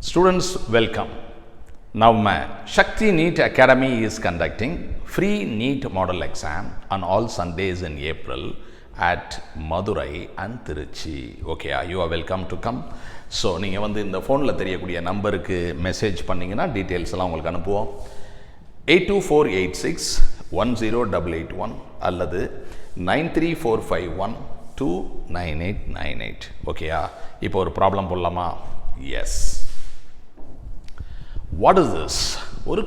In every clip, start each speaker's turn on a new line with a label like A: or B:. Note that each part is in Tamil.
A: Students, welcome. Now, Shakti NEET Academy is conducting free NEET model exam on all Sundays in April at Madurai and Tiruchi. Okay, you are welcome to come. So, நீங்கள் வந்து இந்த ஃபோனில் தெரியக்கூடிய நம்பருக்கு மெசேஜ் பண்ணிங்கன்னா டீட்டெயில்ஸ் எல்லாம் உங்களுக்கு அனுப்புவோம். 82486108881 அல்லது 93451299898. ஓகேயா? இப்போ ஒரு ப்ராப்ளம் போடலாமா? எஸ். What is this? ஒரு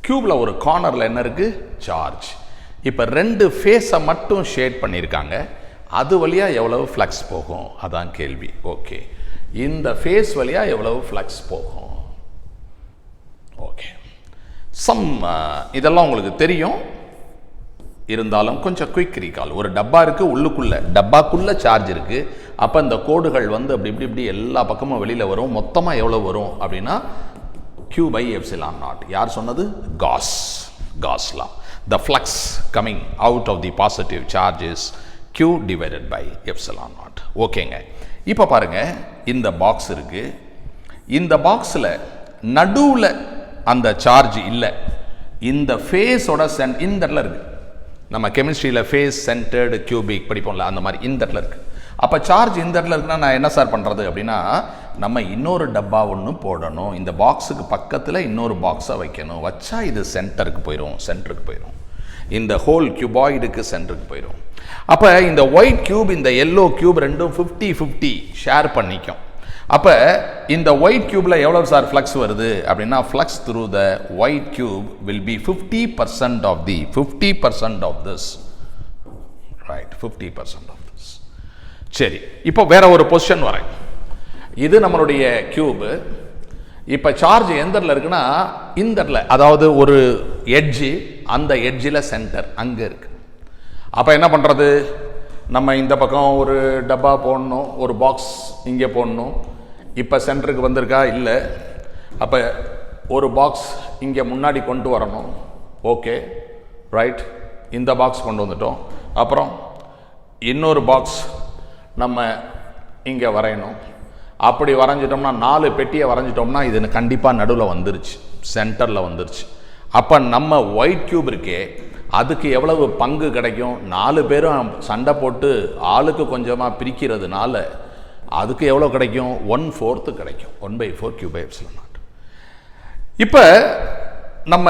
A: கியூப்ல ஒரு கார்னரில் என்ன இருக்குது? சார்ஜ். இப்போ ரெண்டு ஃபேஸை மட்டும் ஷேட் பண்ணியிருக்காங்க. அது வழியாக எவ்வளவு ஃப்ளக்ஸ் போகும்? அதான் கேள்வி. ஓகே, இந்த ஃபேஸ் வழியாக எவ்வளவு ஃப்ளக்ஸ் போகும்? ஓகே, இதெல்லாம் உங்களுக்கு தெரியும், இருந்தாலும் கொஞ்சம் குயிக் ரீகால். ஒரு டப்பா இருக்குது, டப்பாக்குள்ளே சார்ஜ் இருக்குது. அப்போ இந்த கோடுகள் வந்து இப்படி எல்லா பக்கமும் வெளியில் வரும். மொத்தமாக எவ்வளோ வரும் அப்படின்னா Q by epsilon naught. யார் சொன்னது? Gauss law. The flux coming out of the positive charge is Q divided by epsilon naught. ஓகேங்க. இப்போ பாருங்க, இந்த பாக்ஸ் இருக்கு. இந்த பாக்ஸில் நடுவில் அந்த சார்ஜ் இல்லை. இந்த ஃபேஸோட இந்த இடத்துல இருக்கு. நம்ம கெமிஸ்ட்ரியில் ஃபேஸ் சென்டர்டு கியூபிக் படிப்போம்ல, அந்த மாதிரி இந்த இடத்துல இருக்கு. அப்போ சார்ஜ் இந்த இடத்துல இருக்குன்னா நான் என்ன சார் பண்ணுறது அப்படின்னா, நம்ம இன்னொரு டப்பா ஒன்று போடணும். இந்த பாக்ஸுக்கு பக்கத்தில் இன்னொரு பாக்ஸை வைக்கணும். வச்சா இது சென்டருக்கு போயிடும். இந்த ஹோல் கியூபாய்டுக்கு சென்டருக்கு போயிடும். அப்போ இந்த ஒயிட் கியூப், இந்த எல்லோ கியூப் ரெண்டும் 50-50 ஷேர் பண்ணிக்கும். அப்போ இந்த ஒயிட் கியூப்ல எவ்வளவு சார் ஃப்ளக்ஸ் வருது அப்படின்னா, flux through the white cube will be 50% of this. Right, 50% of this. சரி, இப்போ வேற ஒரு பொசிஷன் வரேன். இது நம்மளுடைய கியூபு. இப்போ சார்ஜ் எந்த இடத்துல இருக்குன்னா, இந்த இடத்துல, அதாவது ஒரு எட்ஜு, அந்த எட்ஜில் சென்டர் அங்கே இருக்கு. அப்போ என்ன பண்ணுறது? நம்ம இந்த பக்கம் ஒரு டப்பா போடணும், ஒரு பாக்ஸ் இங்கே போடணும். இப்போ சென்டருக்கு வந்திருக்கா? இல்லை. அப்போ ஒரு பாக்ஸ் இங்கே முன்னாடி கொண்டு வரணும். Okay, right. இந்த பாக்ஸ் கொண்டு வந்துட்டோம். அப்புறம் இன்னொரு பாக்ஸ் நம்ம இங்கே வரையணும். அப்படி வரைஞ்சிட்டோம்னா, 4 பெட்டியை வரைஞ்சிட்டோம்னா இது கண்டிப்பாக நடுவில் வந்துருச்சு, சென்டரில் வந்துருச்சு. அப்போ நம்ம ஒயிட் கியூப் இருக்கே, அதுக்கு எவ்வளவு பங்கு கிடைக்கும்? 4 பேரும் சண்டை போட்டு ஆளுக்கு கொஞ்சமாக பிரிக்கிறதுனால அதுக்கு எவ்வளோ கிடைக்கும்? 1/4 கிடைக்கும். 1/4 Q by epsilon naught. இப்போ நம்ம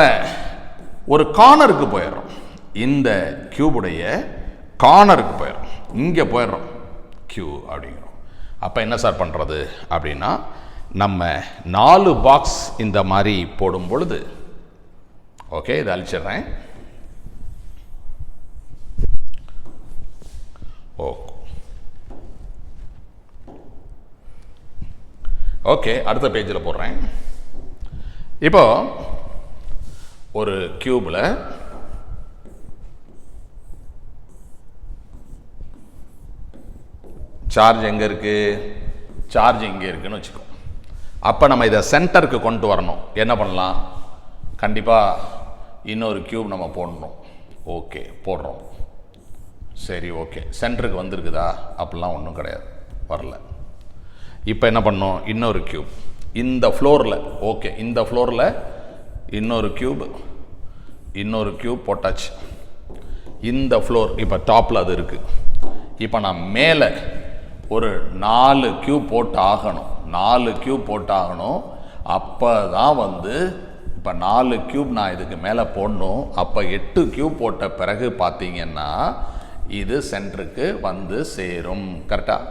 A: ஒரு கார்னருக்கு போயிடுறோம். இந்த கியூபுடைய கார்னருக்கு போயிடுறோம். இங்கே போயிடுறோம் Q அப்படிங்கிறோம். அப்போ என்ன சார் பண்ணுறது அப்படின்னா, நம்ம 4 பாக்ஸ் இந்த மாதிரி போடும் பொழுது, ஓகே, இதை அழிச்சிடுறேன். ஓகே, அடுத்த பேஜில் போடுறேன். இப்போ ஒரு கியூபில் சார்ஜ் எங்கே இருக்குது? சார்ஜ் இங்கே இருக்குன்னு வச்சுக்கோ. அப்போ நம்ம இதை சென்டருக்கு கொண்டு வரணும். என்ன பண்ணலாம்? கண்டிப்பாக இன்னொரு கியூப் நம்ம போடணும். ஓகே, போடுறோம். சரி, ஓகே, சென்டருக்கு வந்திருக்குதா? அப்படிலாம் ஒன்றும் கிடையாது, வரல. இப்போ என்ன பண்ணோம்? இன்னொரு கியூப் இந்த ஃப்ளோரில். ஓகே, இந்த ஃப்ளோரில் இன்னொரு கியூப் போட்டாச்சு. இந்த ஃப்ளோர் இப்போ டாப்பில் அது இருக்குது. இப்போ நான் மேலே ஒரு 4 கியூப் போட்டு ஆகணும். அப்போ தான் வந்து இப்போ 4 கியூப் நான் இதுக்கு மேலே போடணும். அப்போ 8 கியூப் போட்ட பிறகு பார்த்தீங்கன்னா இது சென்டருக்கு வந்து சேரும். கரெக்டாக?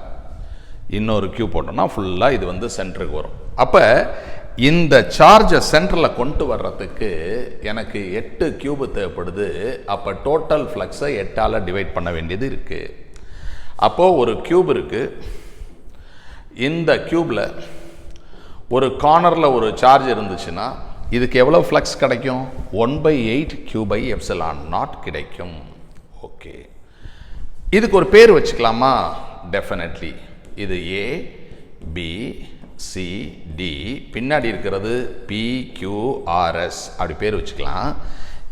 A: இன்னொரு கியூப் போட்டோம்னா ஃபுல்லாக இது வந்து சென்டருக்கு வரும். அப்போ இந்த சார்ஜை சென்டரில் கொண்டு வர்றதுக்கு எனக்கு 8 கியூப் தேவைப்படுது. அப்போ டோட்டல் ஃப்ளக்ஸை 8ஆல் டிவைட் பண்ண வேண்டியது இருக்குது. அப்போது ஒரு கியூப் இருக்குது. இந்த கியூபில் ஒரு கார்னரில் ஒரு சார்ஜ் இருந்துச்சுன்னா இதுக்கு எவ்வளோ ஃப்ளக்ஸ் கிடைக்கும்? 1/8 Q by epsilon naught கிடைக்கும். ஓகே, இதுக்கு ஒரு பேர் வச்சுக்கலாமா? டெஃபினெட்லி. இது A, B, C, D, பின்னாடி இருக்கிறது PQRS, அப்படி பேர் வச்சுக்கலாம்.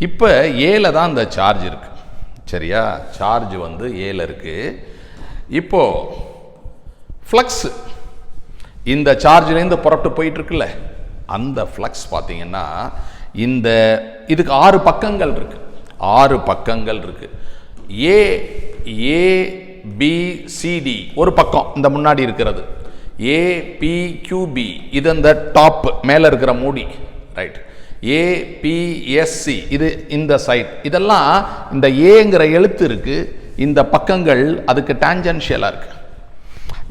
A: இப்போ ஏல தான் இந்த சார்ஜ் இருக்கு. சரியா? சார்ஜ் வந்து ஏல இருக்கு. இப்போ ஃப்ளக்ஸ் இந்த சார்ஜ்லேருந்து புறப்பட்டு போயிட்டு இருக்குல்ல, அந்த ஃப்ளக்ஸ் பார்த்தீங்கன்னா இந்த இதுக்கு 6 பக்கங்கள் இருக்கு. 6 பக்கங்கள் இருக்கு. ஏபிசிடி ஒரு பக்கம், இந்த முன்னாடி இருக்கிறது ஏபிக்யூபி, இது இந்த டாப் மேலே இருக்கிற மூடி, ரைட். ஏபிஎஸ்சி இது இந்த சைட். இதெல்லாம் இந்த ஏங்கிற எழுத்து இருக்கு, இந்த பக்கங்கள் அதுக்கு டான்ஜென்ஷியலாக இருக்கு.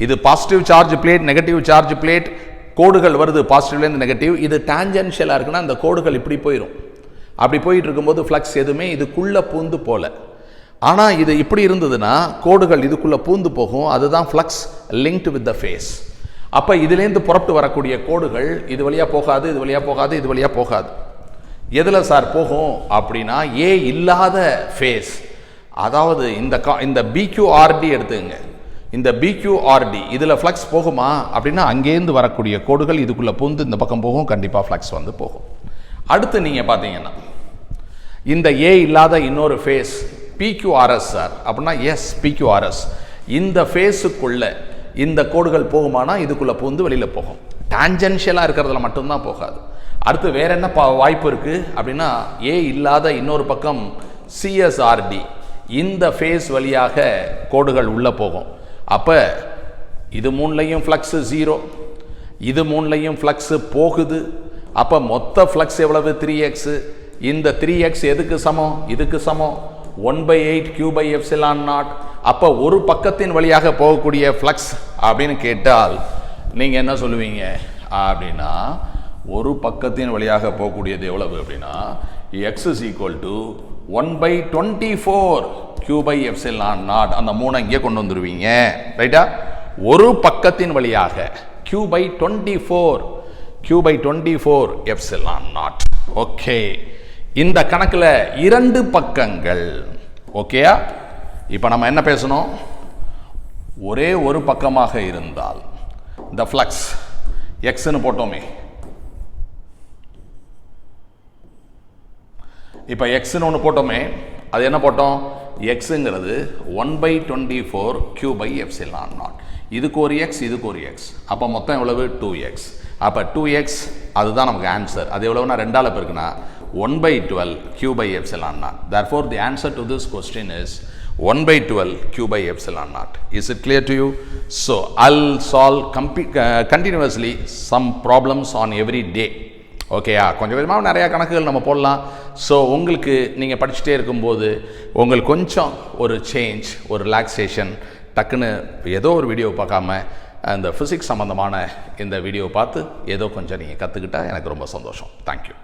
A: இது positive charge plate, negative charge plate, கோடுகள் வருது பாசிட்டிவ்லேருந்து நெகட்டிவ். இது டான்ஜென்ஷியலாக இருக்குன்னா இந்த கோடுகள் இப்படி போயிடும். அப்படி போயிட்டு இருக்கும்போது ஃப்ளக்ஸ் எதுவுமே இதுக்குள்ளே பூந்து போல. ஆனால் இது இப்படி இருந்ததுன்னா கோடுகள் இதுக்குள்ளே பூந்து போகும். அதுதான் flux linked with the face. அப்போ இதுலேருந்து புறப்பட்டு வரக்கூடிய கோடுகள் இது வழியாக போகாது, இது வழியாக போகாது, இது வழியாக போகாது. எதில் சார் போகும் அப்படின்னா ஏ இல்லாத ஃபேஸ். அதாவது இந்த பிக்யூஆர்டி எடுத்துங்க. இந்த பிக்யூஆர்டி இதில் ஃப்ளக்ஸ் போகுமா அப்படின்னா அங்கேருந்து வரக்கூடிய கோடுகள் இதுக்குள்ளே பூந்து இந்த பக்கம் போகும், கண்டிப்பாக ஃப்ளக்ஸ் வந்து போகும். அடுத்து நீங்கள் பார்த்தீங்கன்னா இந்த ஏ இல்லாத இன்னொரு ஃபேஸ் பிக்யூஆர்எஸ் சார் அப்படின்னா எஸ் பிக்யூஆர்எஸ். இந்த ஃபேஸுக்குள்ள இந்த கோடுகள் போகுமானா இதுக்குள்ளே பூந்து வெளியில் போகும். டான்ஜென்ஷியலாக இருக்கிறதுல மட்டும்தான் போகாது. அடுத்து வேற என்ன வாய்ப்பு இருக்குது அப்படின்னா ஏ இல்லாத இன்னொரு பக்கம் சிஎஸ்ஆர்டி, இந்த ஃபேஸ் வழியாக கோடுகள் உள்ளே போகும். அப்போ இது 3லையும் ஃப்ளக்ஸு 0, இது 3லையும் ஃப்ளக்ஸு போகுது. அப்போ மொத்த ஃப்ளக்ஸ் எவ்வளவு? 3x. இந்த 3x எதுக்கு சமம்? இதுக்கு சமம் 1/8 Q/ε0. அப்போ ஒரு பக்கத்தின் வழியாக போகக்கூடிய ஃப்ளக்ஸ் அப்படின்னு கேட்டால் நீங்கள் என்ன சொல்லுவீங்க அப்படின்னா, ஒரு பக்கத்தின் வழியாக போகக்கூடியது எவ்வளவு அப்படின்னா x is equal to 1/24 Q/ε0. அந்த 3 இங்கே கொண்டு வந்துருவீங்க, ரைட்டா? ஒரு பக்கத்தின் வழியாக Q/24 ε0. ஓகே, இந்த கணக்கில் 2 பக்கங்கள். ஓகேயா? இப்போ நம்ம என்ன பேசணும்? ஒரே ஒரு பக்கமாக இருந்தால் இந்த ஃப்ளக்ஸ் எக்ஸ்ன்னு போட்டோமே. இப்போ எக்ஸ்ன்னு ஒன்று போட்டோமே, அது என்ன போட்டோம்? எக்ஸுங்கிறது 1/24 Q/ε0. இதுக்கு ஒரு எக்ஸ், இதுக்கு ஒரு எக்ஸ். அப்போ மொத்தம் எவ்வளவு? 2x. அப்போ 2x அதுதான் நமக்கு ஆன்சர். அது எவ்வளவுனா 2ஆல் பெருக்குனா 1/12 Q/ε0. Therefore, the answer to this question is 1/12 Q/ε0. Is it clear to you? So, I'll solve continuously some problems on every day. ஓகேயா? கொஞ்சம் கொஞ்சமாக நிறையா கணக்குகள் நம்ம போடலாம். ஸோ உங்களுக்கு நீங்கள் படிச்சுட்டே இருக்கும்போது உங்களுக்கு கொஞ்சம் ஒரு சேஞ்ச், ஒரு ரிலாக்ஸேஷன், டக்குன்னு ஏதோ ஒரு வீடியோ பார்க்காம இந்த ஃபிசிக்ஸ் சம்மந்தமான இந்த வீடியோ பார்த்து ஏதோ கொஞ்சம் நீங்கள் கற்றுக்கிட்டால் எனக்கு ரொம்ப சந்தோஷம். தேங்க்யூ.